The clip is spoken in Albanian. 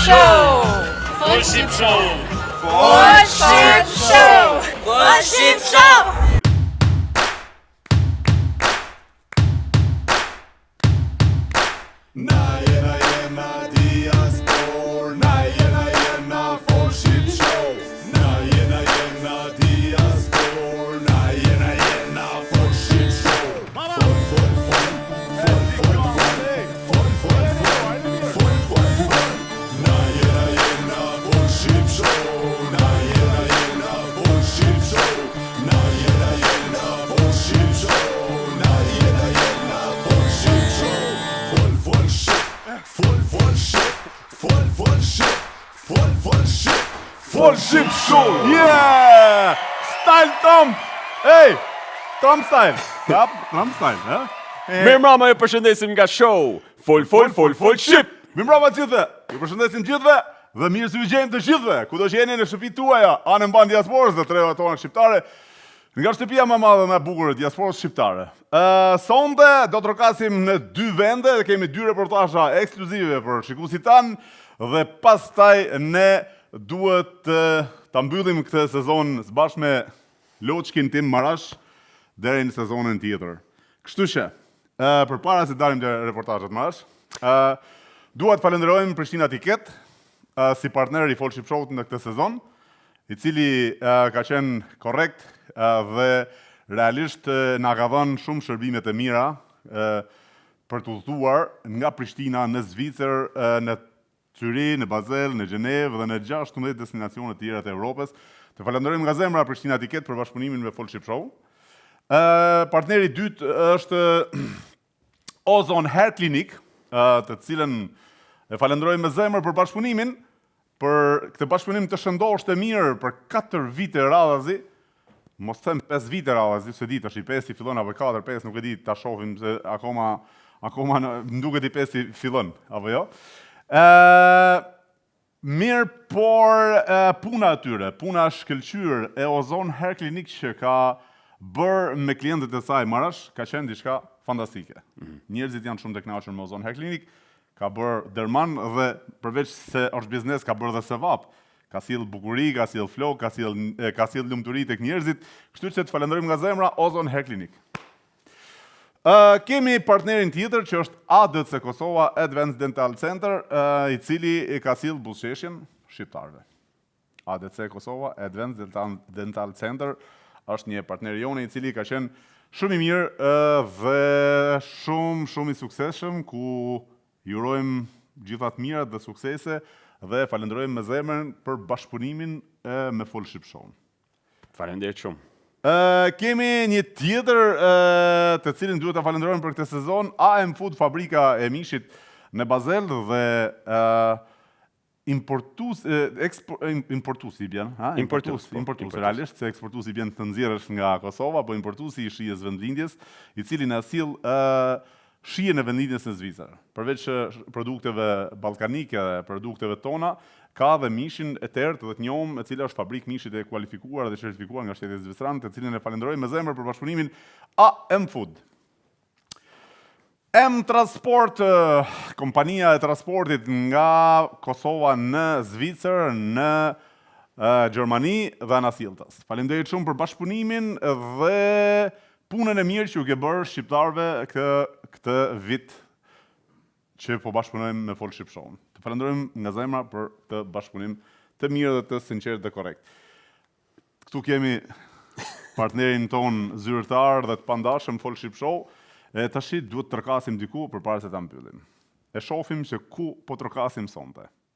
Show! Full Ship Show! Full Ship Show! Full Ship Show! Na jena diaspor, na jena Full Ship Show. Na jena diaspor, na jena Full Ship Show. Na jena Full Ship Show, na jena Full Ship Show. Na jena Full Ship Show, na jena Full Ship Show. Full Ship Show. Yeah! Style Trump! Hey! Trump style. Kap, Trump style, ha? Mirë mama, ju përshëndesim nga show Full Ship! Mirëmbrëma gjithëve. Ju përshëndesim gjithëve dhe mirë se ju gjejmë të gjithëve. Kudo që jeni në shtëpitë tuaja, anë mban diasporës dhe treva tona shqiptare, nga shtëpia më e madhe më e bukur e diasporës shqiptare. Sonte do të rokasim në 2 vende dhe kemi 2 reportazha ekskluzive për shikuesit tanë dhe pastaj ne duhet ta mbyllim këtë sezon së bashku me Loçkin tim Marash deri në sezonin tjetër. Kështu që, përpara se dalim te reportazhet Marash, dua të falenderojmë Prishtina Tiket si partner i Full Ship Show në këtë sezon, i cili ka qenë korrekt dhe realisht na ka dhënë shumë shërbime të mira për të udhëtuar nga Prishtina në Zvicër, në Zyri, në Basel, në Gjenevë dhe në 16 destinacione të tjera të Evropës. Të falenderojmë nga zemra Prishtina Tiket për bashkëpunimin me Full Ship Show. Partneri i dytë është Ozon Hair Clinic, të cilën e falenderojmë me zemër për bashkëpunimin, për këtë bashkëpunim të shëndosh të mirë për 4 vite radhazi, mos them 5 vite radhazi, se di tash i 5 i fillon apo 4, 5 nuk e di, ta shohim se akoma më duket i 5 i fillon, apo jo? Mirë, por puna atyre, puna shkëlqyer e Ozon Hair Clinic që ka bërë me klientët e saj Marash, ka qenë diçka fantastike. Njerëzit janë shumë të kënaqur me Ozon Hair Clinic, ka bërë derman dhe përveç se është biznes, ka bërë dhe sevap. Ka sjell bukuri, ka sjell flok, ka sjell lumturi tek njerëzit, kështu që të falenderojmë nga zemra Ozon Hair Clinic. Kemi partnerin tjetër që është ADC Kosova Advanced Dental Center, i cili ka sjell buzëqeshjen shqiptarëve. ADC Kosova Advanced Dental Center është një partner jonë i cili ka qenë shumë i mirë dhe shumë i suksesshëm, ku ju urojmë gjitha të mirat dhe suksese dhe falenderojmë me zemrën për bashkëpunimin me Full Ship Show. Faleminderit shumë. Kemi një tjetër të cilin duhet ta falenderojmë për këtë sezon, AM Food, fabrika e mishit në Basel dhe importusi i bjen, importusi, realisht se eksportusi i bjen të nxjerrësh nga Kosova, po importusi i shijes vendlindjes, i cili na sill shijen e vendlindjes në Zvicër. Përveç produkteve ballkanike dhe produkteve tona, ka dhe mishin e tertë dhe të njohur, e cila është fabrikë mishit e kualifikuar dhe certifikuar nga shteti zvicran, të cilën e falenderojmë me zemër për bashkëpunimin AM Food. M Transport, kompania e transportit nga Kosova në Zvicër, në Gjermani dhe në Siltas. Faleminderit shumë për bashkëpunimin dhe punën e mirë që u ke bërë shqiptarëve këtë vit që po bashkëpunojmë me Full Ship Show. Të falenderojmë nga zemra për të bashkëpunim të mirë dhe të sinqert dhe korrekt. Këtu kemi partnerin ton zyrtar dhe të pandashëm Full Ship Show. Tashi duhet të trokasim diku përpara se ta mbyllim. E shohim se ku po trokasim sonte.